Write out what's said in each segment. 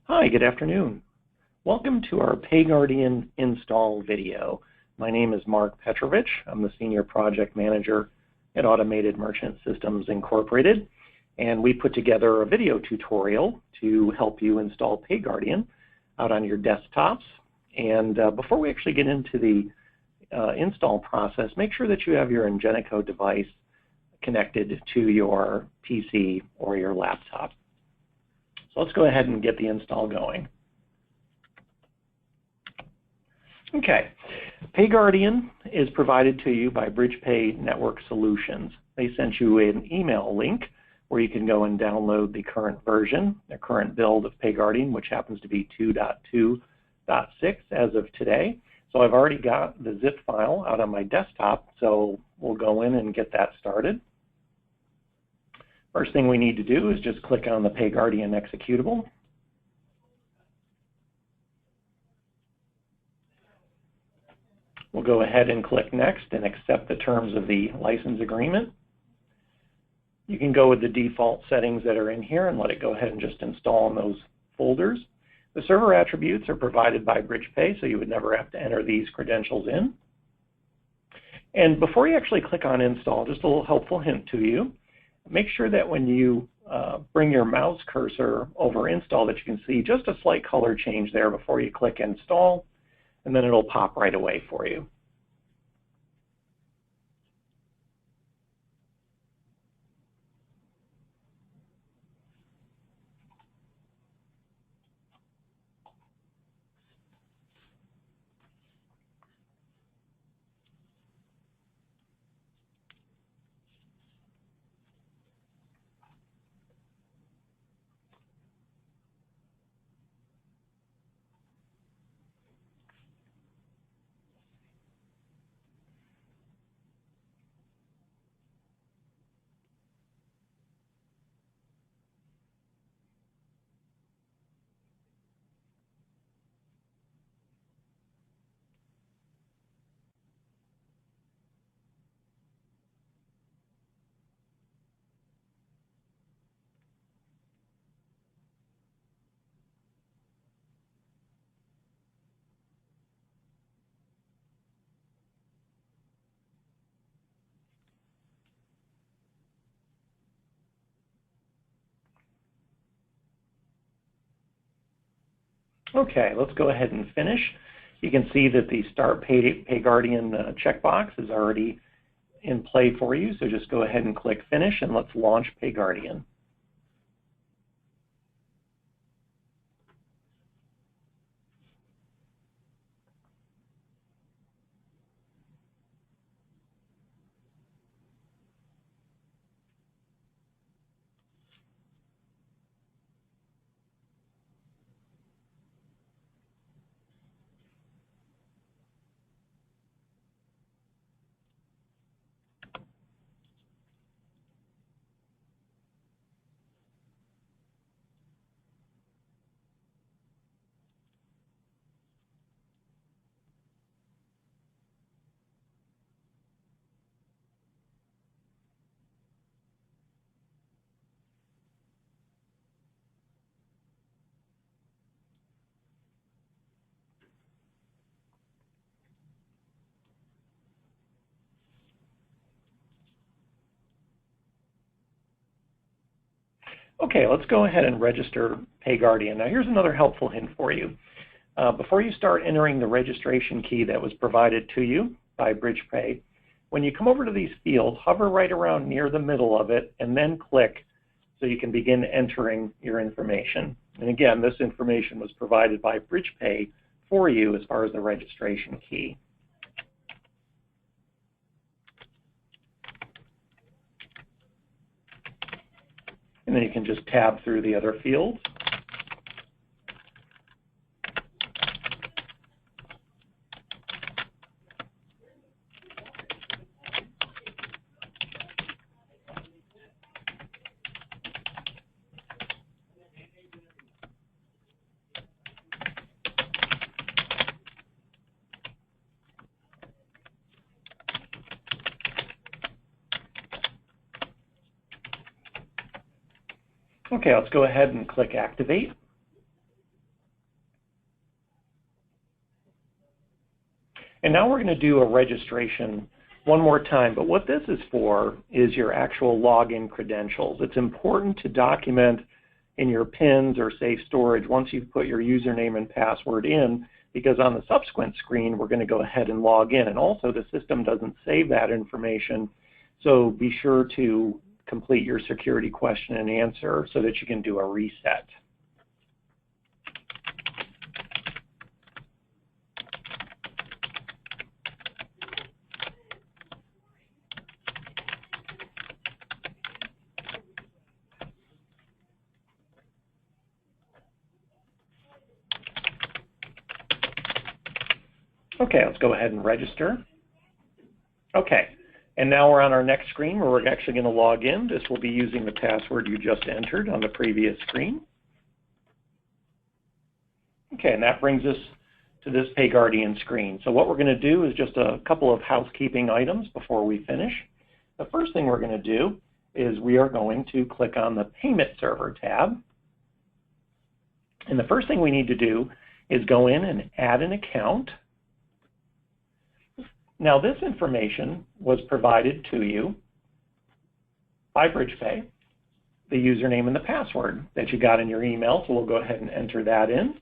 Hi, good afternoon. Welcome to our PayGuardian install video. My name is Mark Petrovich. I'm the Senior Project Manager at Automated Merchant Systems Incorporated, and we put together a video tutorial to help you install PayGuardian out on your desktops. And before we actually get into the install process, make sure that you have your Ingenico device connected to your PC or your laptop. So let's go ahead and get the install going. Okay, PayGuardian is provided to you by BridgePay Network Solutions. They sent you an email link where you can go and download the current version, the current build of PayGuardian, which happens to be 2.2.6 as of today. So I've already got the zip file out on my desktop, so we'll go in and get that started. First thing we need to do is just click on the PayGuardian executable. We'll go ahead and click Next and accept the terms of the license agreement. You can go with the default settings that are in here and let it go ahead and just install in those folders. The server attributes are provided by BridgePay, so you would never have to enter these credentials in. And before you actually click on Install, just a little helpful hint to you. Make sure that when you bring your mouse cursor over Install that you can see just a slight color change there before you click Install, and then it'll pop right away for you. Okay, let's go ahead and finish. You can see that the Start PayGuardian checkbox is already in play for you, so just go ahead and click Finish and let's launch PayGuardian. Okay, let's go ahead and register PayGuardian. Now here's another helpful hint for you. Before you start entering the registration key that was provided to you by BridgePay, when you come over to these fields, hover right around near the middle of it and then click so you can begin entering your information. And again, this information was provided by BridgePay for you as far as the registration key. And then you can just tab through the other fields. Okay, let's go ahead and click Activate. now we're going to do a registration one more time, but what this is for is your actual login credentials. It's important to document in your PINs or safe storage once you've put your username and password in, because on the subsequent screen we're going to go ahead and log in, and also the system doesn't save that information, so be sure to complete your security question and answer so that you can do a reset. Okay, let's go ahead and register. Okay, and now we're on our next screen where we're actually going to log in. This will be using the password you just entered on the previous screen. Okay, and that brings us to this PayGuardian screen. So what we're going to do is just a couple of housekeeping items before we finish. The first thing we're going to do is we are going to click on the Payment Server tab. And the first thing we need to do is go in and add an account. Now, this information was provided to you by BridgePay, the username and the password that you got in your email, so we'll go ahead and enter that in.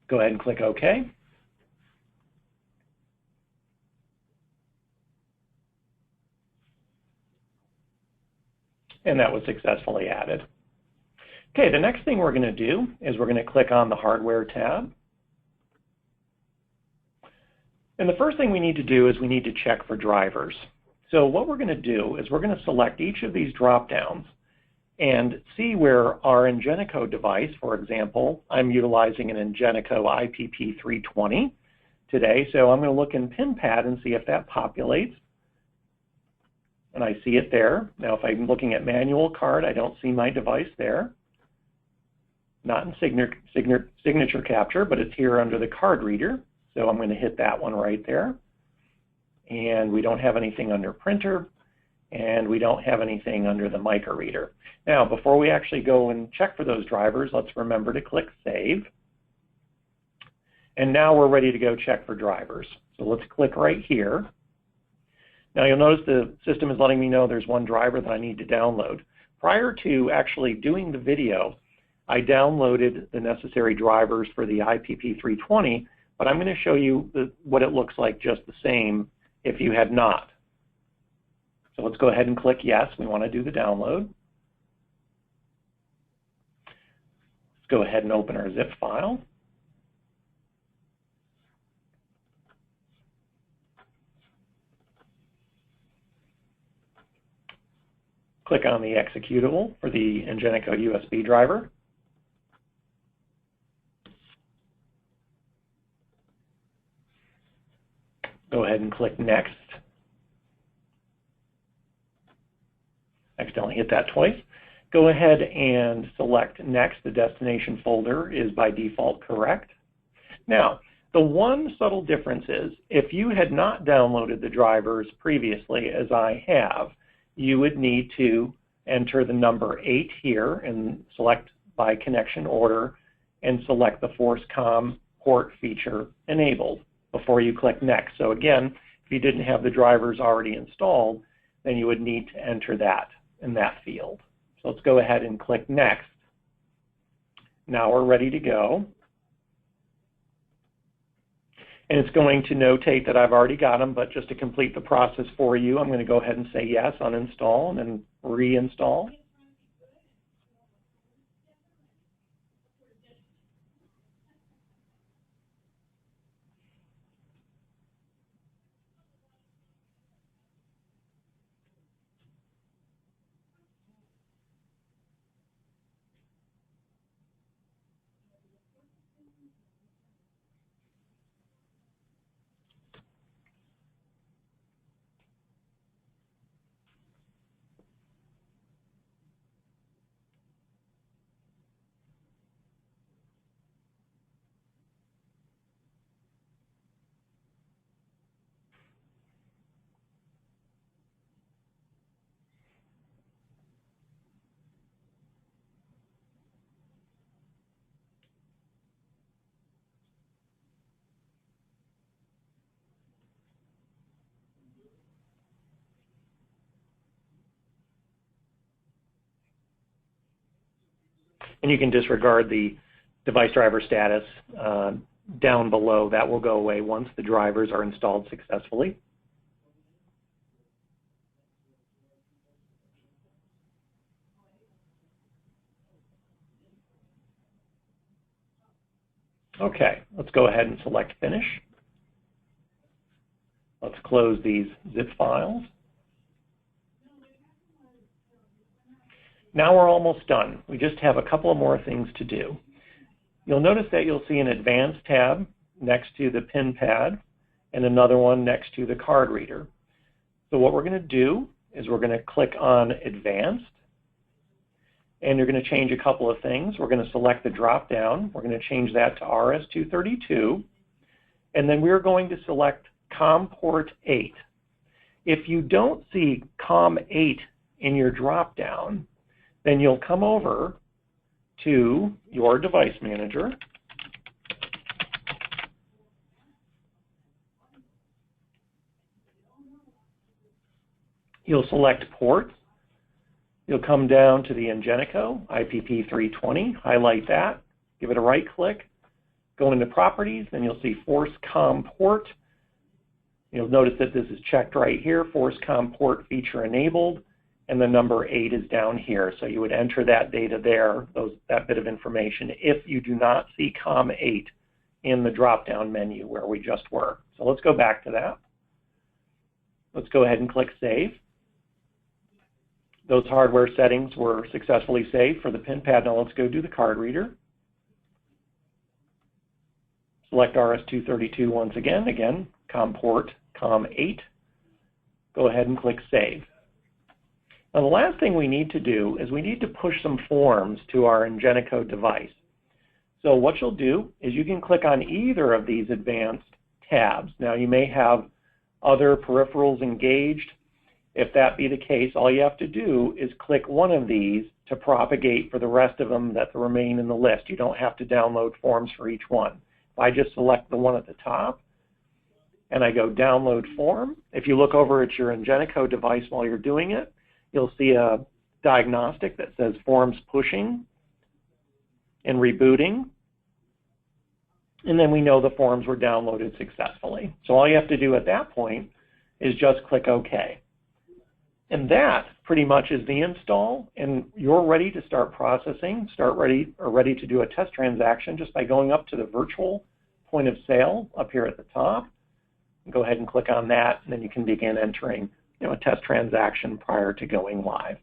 Go ahead and click OK. And that was successfully added. Okay, the next thing we're going to do is we're going to click on the Hardware tab. And the first thing we need to do is we need to check for drivers. So what we're going to do is we're going to select each of these drop-downs and see where our Ingenico device, for example, I'm utilizing an Ingenico IPP320 today, so I'm going to look in PinPad and see if that populates. And I see it there. Now, if I'm looking at manual card, I don't see my device there. Not in signature capture, but it's here under the card reader. So I'm going to hit that one right there. And we don't have anything under printer, and we don't have anything under the micro reader. Now, before we actually go and check for those drivers, let's remember to click Save. And now we're ready to go check for drivers. So let's click right here. Now you'll notice the system is letting me know there's one driver that I need to download. Prior to actually doing the video, I downloaded the necessary drivers for the IPP320, but I'm going to show you what it looks like just the same if you had not. So let's go ahead and click Yes. We want to do the download. Let's go ahead and open our zip file. Click on the executable for the Ingenico USB driver. Go ahead and click Next. Accidentally hit that twice. Go ahead and select Next. The destination folder is by default correct. Now, the one subtle difference is if you had not downloaded the drivers previously, as I have, you would need to enter the number 8 here and select by connection order and select the ForceCom port feature enabled before you click Next. So again, if you didn't have the drivers already installed, then you would need to enter that in that field. So let's go ahead and click Next. Now we're ready to go. And it's going to notate that I've already got them, but just to complete the process for you, I'm going to go ahead and say yes, uninstall, and then reinstall. And you can disregard the device driver status down below. That will go away once the drivers are installed successfully. Okay, let's go ahead and select Finish. Let's close these zip files. Now we're almost done. We just have a couple of more things to do. You'll notice that you'll see an Advanced tab next to the pin pad and another one next to the card reader. So what we're going to do is we're going to click on Advanced, and you're going to change a couple of things. We're going to select the drop-down. We're going to change that to RS-232, and then we're going to select COM port 8. If you don't see COM 8 in your drop-down, then you'll come over to your device manager. You'll select ports. You'll come down to the Ingenico IPP320, highlight that, give it a right click, go into Properties, then you'll see Force COM port. You'll notice that this is checked right here, Force COM port feature enabled, and the number 8 is down here. So you would enter that data there, that bit of information, if you do not see COM 8 in the drop-down menu where we just were. So let's go back to that. Let's go ahead and click Save. Those hardware settings were successfully saved for the pin pad. Now let's go do the card reader. Select RS-232 once again, COM port, COM 8. Go ahead and click Save. Now the last thing we need to do is we need to push some forms to our Ingenico device. So what you'll do is you can click on either of these advanced tabs. Now you may have other peripherals engaged. If that be the case, all you have to do is click one of these to propagate for the rest of them that remain in the list. You don't have to download forms for each one. If I just select the one at the top and I go Download Form, if you look over at your Ingenico device while you're doing it, you'll see a diagnostic that says Forms Pushing and Rebooting. And then we know the forms were downloaded successfully. So all you have to do at that point is just click OK. And that pretty much is the install, and you're ready to start processing, ready to do a test transaction just by going up to the virtual point of sale up here at the top. Go ahead and click on that, and then you can begin entering a test transaction prior to going live.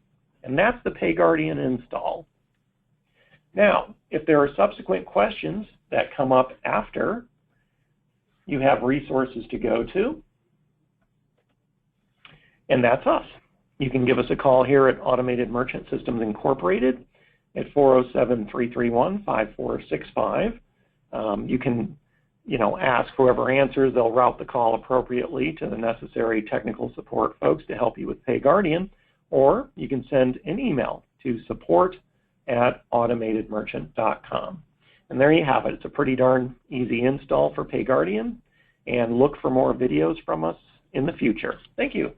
And that's the PayGuardian install. Now, if there are subsequent questions that come up after, you have resources to go to, and that's us. You can give us a call here at Automated Merchant Systems Incorporated at 407-331-5465. You can, ask whoever answers. They'll route the call appropriately to the necessary technical support folks to help you with PayGuardian, or you can send an email to support@automatedmerchant.com. And there you have it. It's a pretty darn easy install for PayGuardian, and look for more videos from us in the future. Thank you.